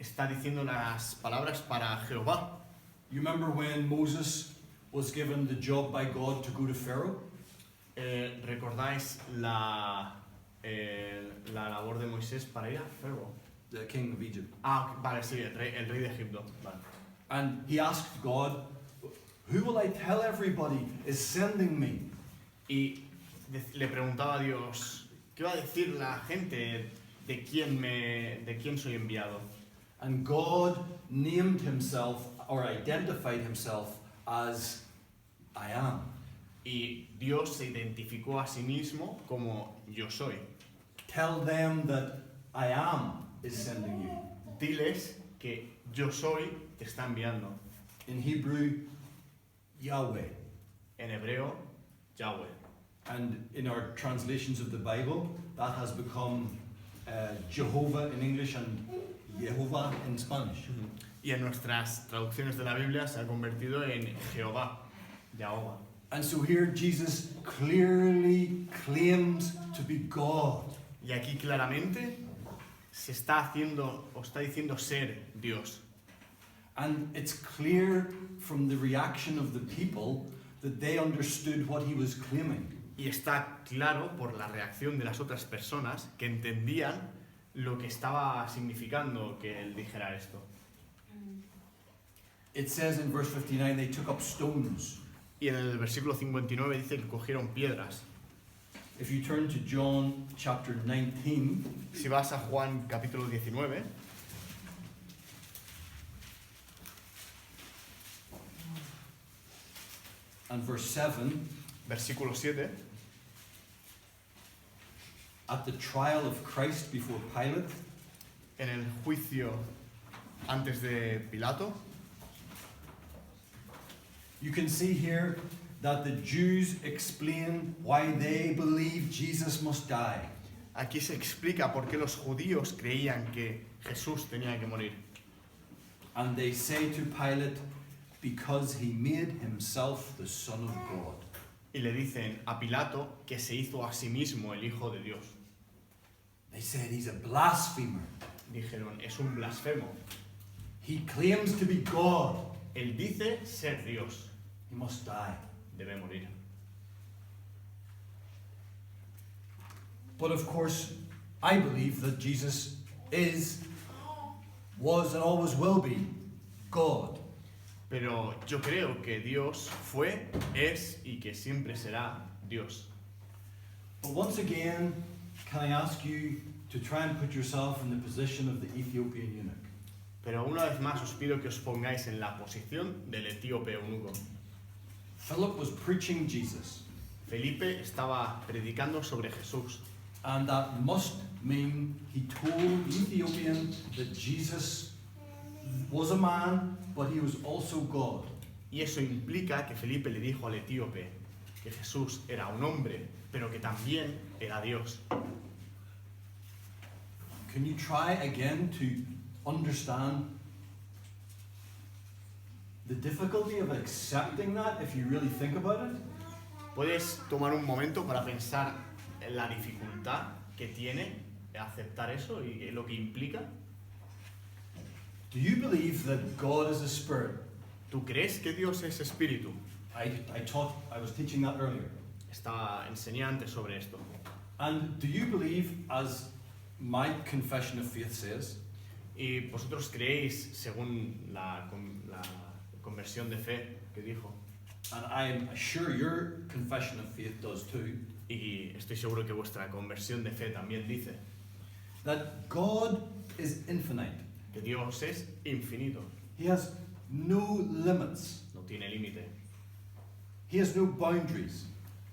Speaker 2: está diciendo las palabras para Jehová.
Speaker 1: You remember when Moses was given the job by God to go to Pharaoh?
Speaker 2: ¿Recordáis la labor de Moisés para ir a Faraón?
Speaker 1: The king of Egypt.
Speaker 2: Ah, vale, sí, el rey de Egipto. Vale.
Speaker 1: And he asked God, who will I tell everybody is sending me?
Speaker 2: Y le preguntaba a Dios, ¿qué va a decir la gente de quién soy enviado?
Speaker 1: And God named himself, or identified himself as I am.
Speaker 2: Y Dios se identificó a sí mismo como yo soy.
Speaker 1: Tell them that I am is sending you.
Speaker 2: diles que yo soy te está enviando.
Speaker 1: In Hebrew, Yahweh.
Speaker 2: En hebreo, Yahweh.
Speaker 1: And in our translations of the Bible, that has become Jehovah in English and Yehovah in Spanish.
Speaker 2: Y en nuestras traducciones de la Biblia se ha convertido en Jehová, Jehová.
Speaker 1: And so here Jesus clearly claims to be God.
Speaker 2: Y aquí claramente se está haciendo o está diciendo ser Dios.
Speaker 1: And it's clear from the reaction of the people that they understood what he was claiming.
Speaker 2: Y está claro por la reacción de las otras personas que entendían lo que estaba significando que él dijera esto.
Speaker 1: It says in verse 59, they took up stones.
Speaker 2: Y en el versículo 59 dice que cogieron piedras.
Speaker 1: If you turn to John chapter 19,
Speaker 2: Si vas a Juan capítulo 19,
Speaker 1: and verse 7,
Speaker 2: versículo 7,
Speaker 1: at the trial of Christ before Pilate,
Speaker 2: en el juicio antes de Pilato,
Speaker 1: you can see here that the Jews explain why they believe Jesus must die.
Speaker 2: aquí se explica por qué los judíos creían que Jesús tenía que morir.
Speaker 1: And they say to Pilate, because he made himself the Son of God.
Speaker 2: Y le dicen a Pilato que se hizo a sí mismo el Hijo de Dios.
Speaker 1: They said he's a blasphemer.
Speaker 2: Dijeron, es un blasfemo.
Speaker 1: He claims to be God.
Speaker 2: Él dice ser Dios.
Speaker 1: He must die.
Speaker 2: Debe morir.
Speaker 1: But of course, I believe that Jesus was, and always will be God.
Speaker 2: Pero yo creo que Dios fue, es y que siempre será Dios.
Speaker 1: But once again, can I ask you to try and put yourself in the position of the Ethiopian eunuch?
Speaker 2: Pero una vez más os pido que os pongáis en la posición del etíope eunuco.
Speaker 1: Philip was preaching Jesus,
Speaker 2: Felipe estaba predicando sobre Jesús.
Speaker 1: and that must mean he told the Ethiopian that Jesus was a man, but he was also God.
Speaker 2: Y eso implica que Felipe le dijo al etíope que Jesús era un hombre, pero que también era Dios.
Speaker 1: Can you try again to understand the difficulty of accepting that if you really think about it?
Speaker 2: ¿Puedes tomar un momento para pensar en la dificultad que tiene aceptar eso y lo que implica?
Speaker 1: Do you believe that God is a spirit?
Speaker 2: ¿Tú crees que Dios es espíritu?
Speaker 1: I was teaching that earlier.
Speaker 2: Estaba enseñante sobre esto.
Speaker 1: And do you believe, as my confession of faith says,
Speaker 2: ¿Y vosotros creéis, según la conversión de fe que dijo?
Speaker 1: and I'm sure your confession of faith does too,
Speaker 2: Y estoy seguro que vuestra conversión de fe también dice
Speaker 1: that God is infinite.
Speaker 2: que Dios es infinito,
Speaker 1: He has no limits.
Speaker 2: no tiene límite,
Speaker 1: He has no boundaries.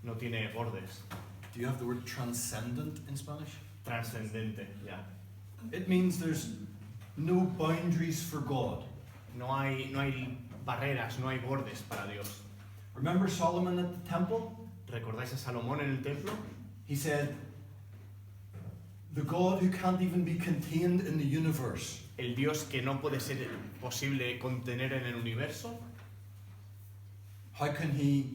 Speaker 2: no tiene bordes,
Speaker 1: Do you have the word transcendent in Spanish?
Speaker 2: trascendente, ya.
Speaker 1: It means there's no boundaries for God.
Speaker 2: No hay barreras, no hay bordes para Dios.
Speaker 1: Remember Solomon at the temple?
Speaker 2: ¿Recordáis a Salomón en el templo?
Speaker 1: He said, the God who can't even be contained in the universe.
Speaker 2: El Dios que no puede ser posible contener en el universo,
Speaker 1: How can he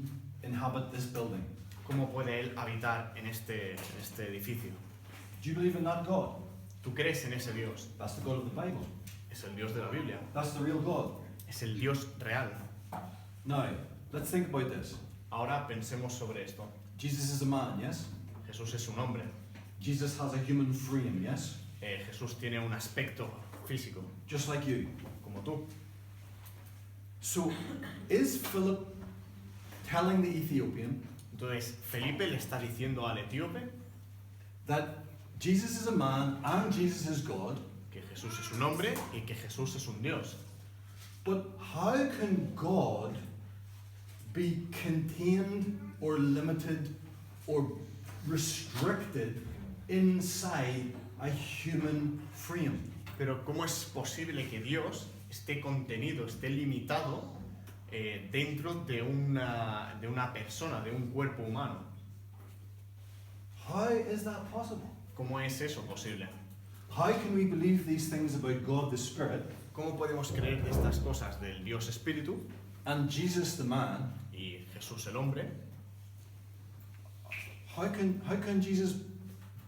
Speaker 1: inhabit this building?
Speaker 2: ¿cómo puede Él habitar en este edificio?
Speaker 1: Do you believe in that God?
Speaker 2: ¿Tú crees en ese Dios?
Speaker 1: That's the God of the Bible.
Speaker 2: Es el Dios de la Biblia,
Speaker 1: That's the real God.
Speaker 2: es el Dios real.
Speaker 1: Now, let's think about this.
Speaker 2: Ahora pensemos sobre esto.
Speaker 1: Jesus is a man, yes?
Speaker 2: Jesús es un hombre.
Speaker 1: Jesus has a human frame, yes?
Speaker 2: Jesús tiene un aspecto físico,
Speaker 1: Just like you.
Speaker 2: como tú.
Speaker 1: So, is Philip telling the Ethiopian
Speaker 2: Entonces, Felipe le está diciendo al etíope
Speaker 1: that Jesus is a man and Jesus is God,
Speaker 2: que Jesús es un hombre y que Jesús es un Dios.
Speaker 1: but how can God be contained or limited or restricted inside a human frame?
Speaker 2: Pero ¿cómo es posible que Dios esté contenido, esté limitado dentro de una persona, de un cuerpo humano?
Speaker 1: How is that possible?
Speaker 2: ¿Cómo es eso posible?
Speaker 1: How can we believe these things about God the Spirit
Speaker 2: ¿Cómo podemos creer de estas cosas del Dios Espíritu
Speaker 1: and Jesus the man?
Speaker 2: y Jesús el hombre?
Speaker 1: How can Jesus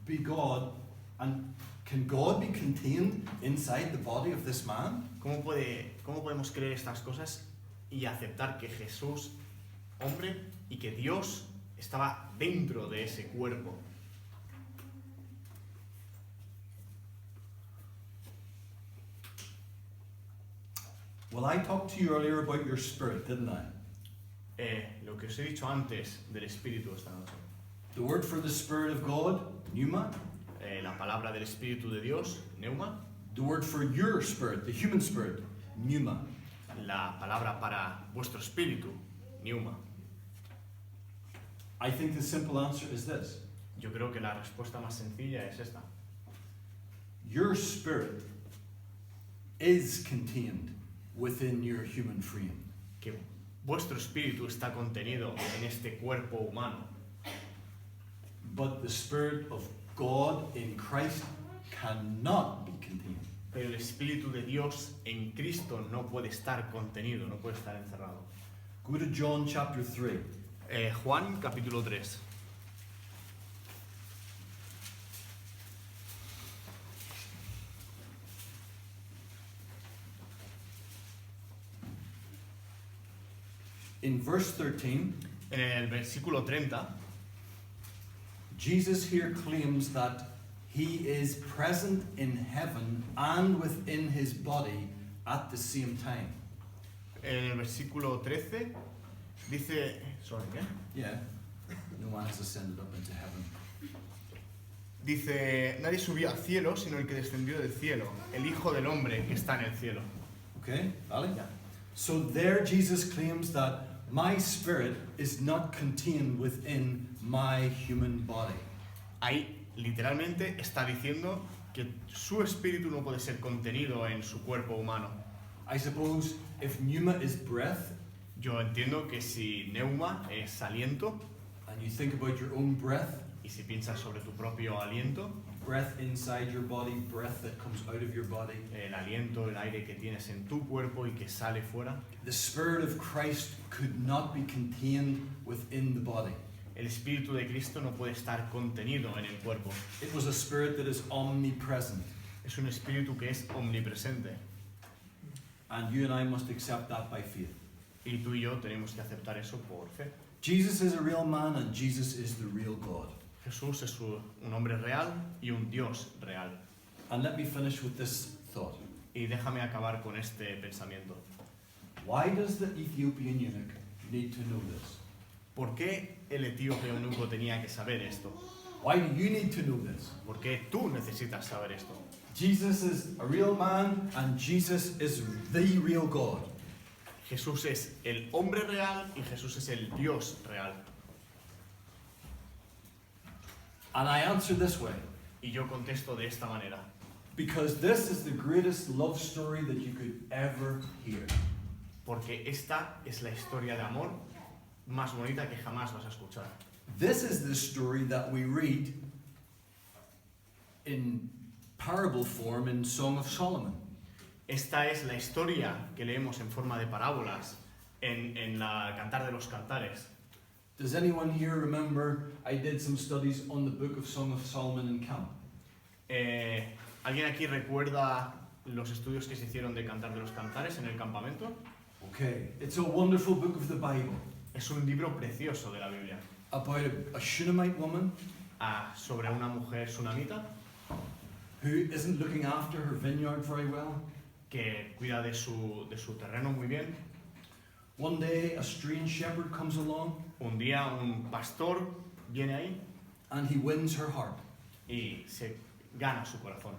Speaker 1: be God, and can God be contained inside the body of this man?
Speaker 2: ¿Cómo podemos creer estas cosas y aceptar que Jesús, hombre, y que Dios estaba dentro de ese cuerpo?
Speaker 1: Well, I talked to you earlier about your spirit, didn't I?
Speaker 2: Lo que os he dicho antes del Espíritu esta noche.
Speaker 1: The word for the Spirit of God, pneuma.
Speaker 2: La palabra del Espíritu de Dios, neuma.
Speaker 1: The word for your spirit, the human spirit, pneuma.
Speaker 2: La palabra para vuestro espíritu, neuma.
Speaker 1: I think the simple answer is this.
Speaker 2: Yo creo que la respuesta más sencilla es esta.
Speaker 1: Your spirit is contained within your human frame.
Speaker 2: Que vuestro espíritu está contenido en este cuerpo humano.
Speaker 1: But the Spirit of God in Christ cannot be contained.
Speaker 2: Pero el Espíritu de Dios en Cristo no puede estar contenido, no puede estar encerrado.
Speaker 1: Go to John chapter 3.
Speaker 2: Juan capítulo 3.
Speaker 1: In verse 13,
Speaker 2: En el versículo 30,
Speaker 1: Jesus here claims that he is present in heaven and within his body at the same time.
Speaker 2: en el versículo 13, dice... Sorry, ¿eh?
Speaker 1: Yeah. No one has ascended up into heaven.
Speaker 2: Dice, nadie subió al cielo sino el que descendió del cielo, el Hijo del Hombre que está en el cielo.
Speaker 1: Okay, vale?
Speaker 2: Ya.
Speaker 1: So there Jesus claims that my spirit is not contained within my human body.
Speaker 2: Ahí literalmente está diciendo que su espíritu no puede ser contenido en su cuerpo humano.
Speaker 1: I suppose if pneuma is breath,
Speaker 2: Yo entiendo que si neuma es aliento,
Speaker 1: and you think about your own breath,
Speaker 2: y si piensas sobre tu propio aliento,
Speaker 1: breath inside your body, breath that comes out of your body,
Speaker 2: el aliento, el aire que tienes en tu cuerpo y que sale fuera,
Speaker 1: the Spirit of Christ could not be contained within the body.
Speaker 2: el Espíritu de Cristo no puede estar contenido en el cuerpo.
Speaker 1: It was a spirit that is omnipresent,
Speaker 2: Es un espíritu que es omnipresente.
Speaker 1: and you and I must accept that by faith.
Speaker 2: Y tú y yo tenemos que aceptar eso por fe.
Speaker 1: Jesus is a real man, and Jesus is the real God.
Speaker 2: Jesús es un hombre real y un Dios real.
Speaker 1: And let me finish with this thought.
Speaker 2: Y déjame acabar con este pensamiento.
Speaker 1: Why does the Ethiopian eunuch need to know this?
Speaker 2: ¿Por qué el etíope eunuco tenía que saber esto?
Speaker 1: Why do you need to know this?
Speaker 2: ¿Por qué tú necesitas saber esto?
Speaker 1: Jesus is a real man, and Jesus is the real God.
Speaker 2: Jesús es el hombre real y Jesús es el Dios real.
Speaker 1: And I answer this way,
Speaker 2: Y yo contesto de esta manera.
Speaker 1: because this is the greatest love story that you could ever hear.
Speaker 2: Porque esta es la historia de amor más bonita que jamás vas a escuchar.
Speaker 1: This is the story that we read in parable form in Song of Solomon.
Speaker 2: Esta es la historia que leemos en forma de parábolas en la Cantar de los Cantares.
Speaker 1: Does anyone here remember I did some studies on the book of Song of Solomon in camp?
Speaker 2: ¿Alguien aquí recuerda los estudios que se hicieron de Cantar de los Cantares en el campamento?
Speaker 1: Okay, it's a wonderful book of the Bible
Speaker 2: Es un libro precioso de la Biblia
Speaker 1: about a Shunammite woman
Speaker 2: sobre una mujer sunamita
Speaker 1: who isn't looking after her vineyard very well.
Speaker 2: que cuida de su terreno muy bien.
Speaker 1: One day a strange shepherd comes along
Speaker 2: Un día un pastor viene ahí
Speaker 1: and he wins her heart,
Speaker 2: y se gana su corazón,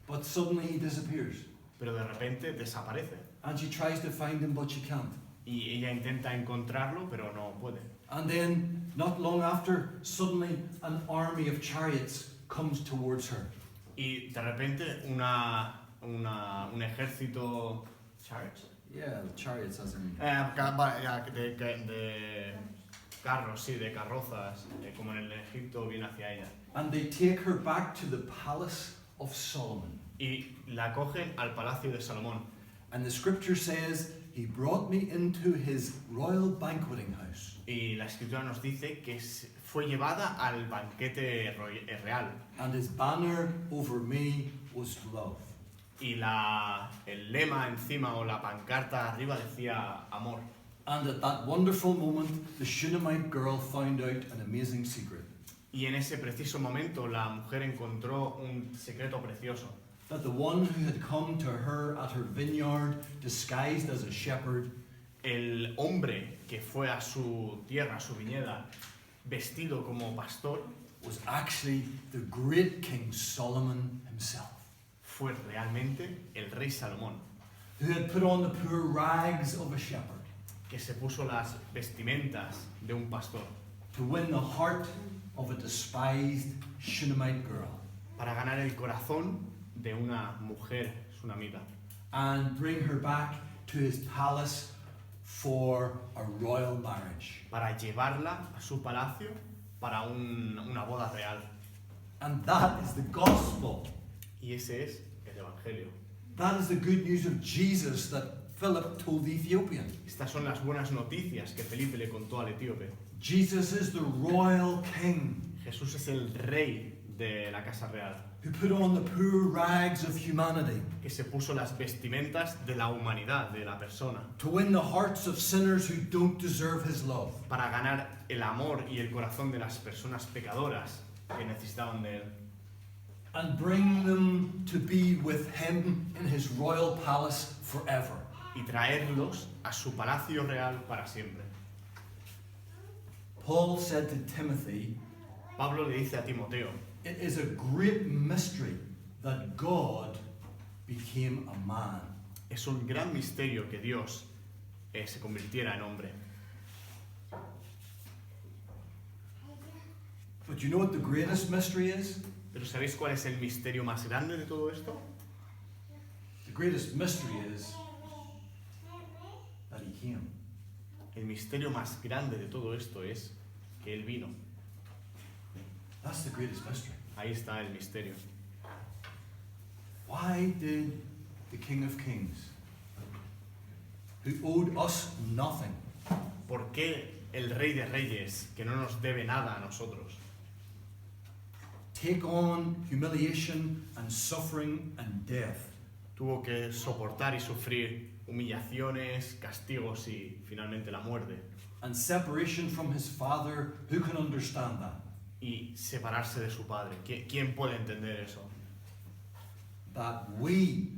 Speaker 1: but suddenly he disappears
Speaker 2: pero de repente desaparece
Speaker 1: and she tries to find him but she can't.
Speaker 2: y ella intenta encontrarlo pero no puede.
Speaker 1: And then not long after, suddenly an army of chariots comes towards her.
Speaker 2: Y de repente una un ejército chariots,
Speaker 1: Yeah, chariots as in.
Speaker 2: de carros, sí, de carrozas, como en el Egipto viene hacia ella.
Speaker 1: And they take her back to the palace of Solomon.
Speaker 2: Y la cogen al palacio de Salomón.
Speaker 1: And the scripture says, he brought me into his royal banqueting house.
Speaker 2: Y la escritura nos dice que fue llevada al banquete real.
Speaker 1: And his banner over me was love.
Speaker 2: Y el lema encima o la pancarta arriba decía amor.
Speaker 1: And at that wonderful moment, the Shunammite girl found out an amazing secret.
Speaker 2: Y en ese preciso momento la mujer encontró un secreto precioso.
Speaker 1: That the one who had come to her at her vineyard, disguised as a shepherd,
Speaker 2: El hombre que fue a su tierra, a su viñeda, vestido como pastor,
Speaker 1: was actually the great King Solomon himself,
Speaker 2: fue realmente el rey Salomón,
Speaker 1: who had put on the poor rags of a shepherd
Speaker 2: que se puso las vestimentas de un pastor
Speaker 1: to win the heart of a despised Shunammite girl
Speaker 2: para ganar el corazón de una mujer sunamita
Speaker 1: and bring her back to his palace for a royal marriage.
Speaker 2: para llevarla a su palacio para una boda real.
Speaker 1: And that is the gospel.
Speaker 2: Y ese es el Evangelio.
Speaker 1: That is the good news of Jesus that Philip told the Ethiopian.
Speaker 2: Estas son las buenas noticias que Felipe le contó al etíope.
Speaker 1: Jesus is the royal king
Speaker 2: Jesús es el rey de la casa real,
Speaker 1: who put on the poor rags of humanity
Speaker 2: que se puso las vestimentas de la humanidad, de la persona,
Speaker 1: to win the hearts of sinners who don't deserve his love.
Speaker 2: para ganar el amor y el corazón de las personas pecadoras que necesitaban de él.
Speaker 1: And bring them to be with him in his royal palace forever.
Speaker 2: Y traerlos a su palacio real para siempre.
Speaker 1: Paul said to Timothy,
Speaker 2: Pablo le dice a Timoteo,
Speaker 1: it is a great mystery that God became a man.
Speaker 2: es un gran misterio que Dios se convirtiera en hombre.
Speaker 1: But you know what the greatest mystery is?
Speaker 2: Pero ¿sabéis cuál es el misterio más grande de todo esto?
Speaker 1: The greatest mystery is that he came.
Speaker 2: El misterio más grande de todo esto es que Él vino.
Speaker 1: That's the greatest mystery.
Speaker 2: Ahí está el misterio.
Speaker 1: Why did the King of Kings, who owed us nothing,
Speaker 2: ¿Por qué el Rey de Reyes, que no nos debe nada a nosotros,
Speaker 1: take on humiliation and suffering and death
Speaker 2: tuvo que soportar y sufrir humillaciones, castigos y finalmente la muerte?
Speaker 1: and separation from his Father? Who can understand that?
Speaker 2: Y separarse de su Padre. ¿Quién puede entender eso?
Speaker 1: That we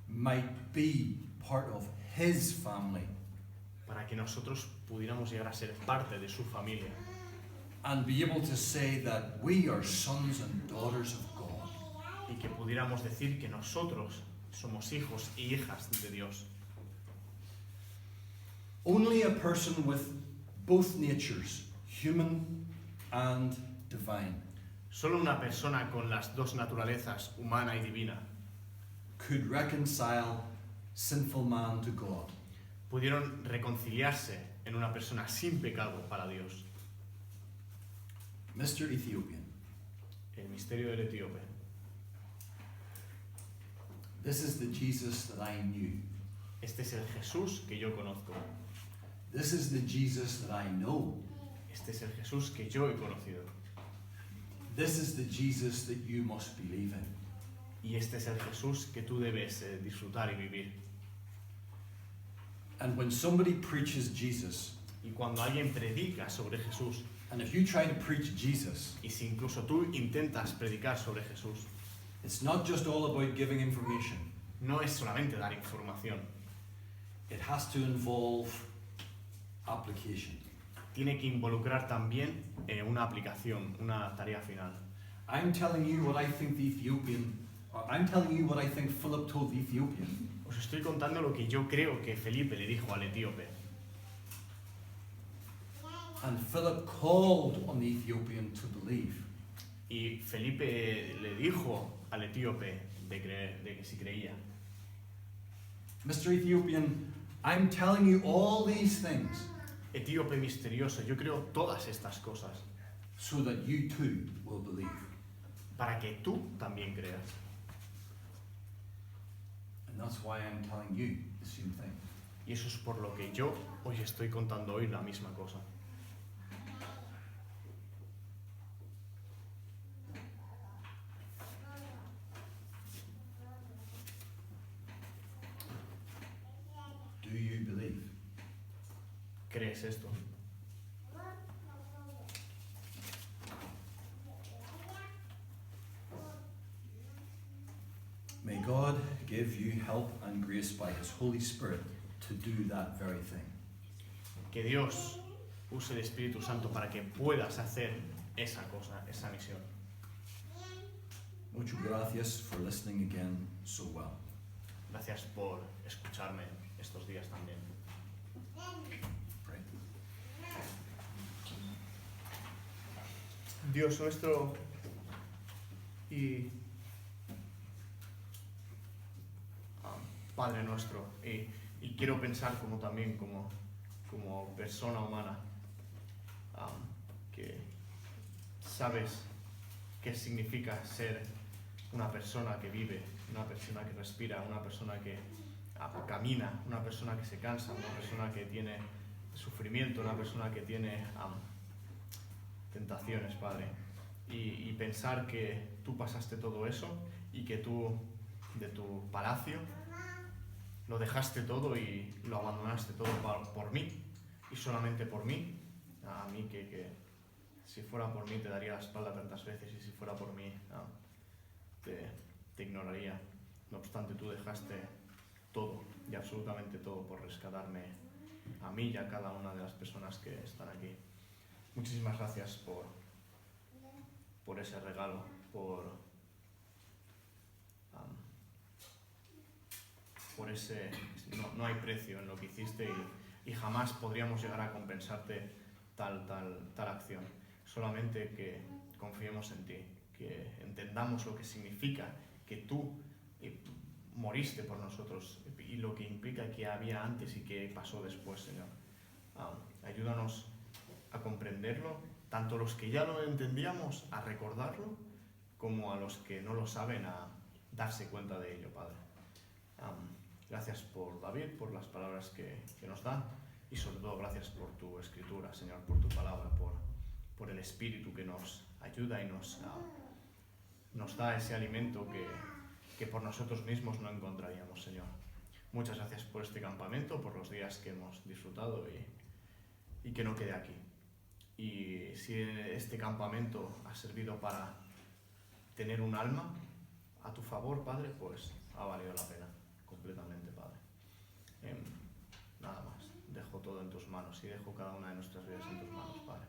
Speaker 1: might be part of his family
Speaker 2: Para que nosotros pudiéramos llegar a ser parte de su familia.
Speaker 1: and be able to say that we are sons and daughters of God.
Speaker 2: Y que pudiéramos decir que nosotros somos hijos y hijas de Dios.
Speaker 1: Only a person with both natures, human and divine,
Speaker 2: Solo una persona con las dos naturalezas, humana y divina,
Speaker 1: could reconcile sinful man to God.
Speaker 2: pudieron reconciliarse en una persona sin pecado para Dios.
Speaker 1: Mr. Ethiopian,
Speaker 2: El misterio del etíope.
Speaker 1: this is the Jesus that I knew.
Speaker 2: Este es el Jesús que yo conozco.
Speaker 1: This is the Jesus that I know.
Speaker 2: Este es el Jesús que yo he conocido.
Speaker 1: This is the Jesus that you must believe in.
Speaker 2: Y este es el Jesús que tú debes disfrutar y vivir.
Speaker 1: And when somebody preaches Jesus,
Speaker 2: Y cuando alguien predica sobre Jesús,
Speaker 1: and if you try to preach Jesus,
Speaker 2: y si incluso tú intentas predicar sobre Jesús,
Speaker 1: it's not just all about giving information.
Speaker 2: no es solamente dar información,
Speaker 1: It has to involve application.
Speaker 2: tiene que involucrar también una aplicación, una tarea final.
Speaker 1: I'm telling you what I think the Ethiopian, or I'm telling you what I think Philip told the Ethiopian.
Speaker 2: Os estoy contando lo que yo creo que Felipe le dijo al etíope.
Speaker 1: And Philip called on the Ethiopian to believe.
Speaker 2: Y Felipe le dijo al etíope, de que si creía.
Speaker 1: Mr. Ethiopian, I'm telling you all these things
Speaker 2: Etíope misterioso, yo creo todas estas cosas
Speaker 1: so that you too will believe.
Speaker 2: para que tú también creas.
Speaker 1: And that's why I'm telling you the same thing.
Speaker 2: Y eso es por lo que yo os estoy contando hoy la misma cosa.
Speaker 1: Do you believe?
Speaker 2: ¿Crees esto?
Speaker 1: May God give you help and grace by His Holy Spirit to do that very thing.
Speaker 2: Que Dios use el Espíritu Santo para que puedas hacer esa cosa, esa misión.
Speaker 1: Muchas gracias for listening again so well.
Speaker 2: Gracias por escucharme estos días también.
Speaker 1: Pray.
Speaker 2: Dios nuestro y Padre nuestro, y quiero pensar como también como persona humana, que sabes qué significa ser una persona que vive, una persona que respira, una persona que camina, una persona que se cansa, una persona que tiene sufrimiento, una persona que tiene tentaciones, Padre. Y pensar que tú pasaste todo eso y que tú, de tu palacio, lo dejaste todo y lo abandonaste todo por mí, y solamente por mí, a mí que si fuera por mí te daría la espalda tantas veces, y si fuera por mí te ignoraría. No obstante, tú dejaste todo, y absolutamente todo, por rescatarme a mí y a cada una de las personas que están aquí. Muchísimas gracias por ese regalo, por ese... No hay precio en lo que hiciste, y jamás podríamos llegar a compensarte tal acción. Solamente que confiemos en ti, que entendamos lo que significa que tú moriste por nosotros y lo que implica que había antes y que pasó después, Señor. Ayúdanos a comprenderlo, tanto los que ya lo entendíamos a recordarlo, como a los que no lo saben a darse cuenta de ello, Padre. Gracias por David, por las palabras que nos da, y sobre todo gracias por tu escritura, Señor, por tu palabra, por el Espíritu que nos ayuda y nos da ese alimento que por nosotros mismos no encontraríamos, Señor. Muchas gracias por este campamento, por los días que hemos disfrutado, y que no quede aquí. Y si este campamento ha servido para tener un alma a tu favor, Padre, pues ha valido la pena completamente, Padre. Nada más, dejo todo en tus manos y dejo cada una de nuestras vidas en tus manos, Padre.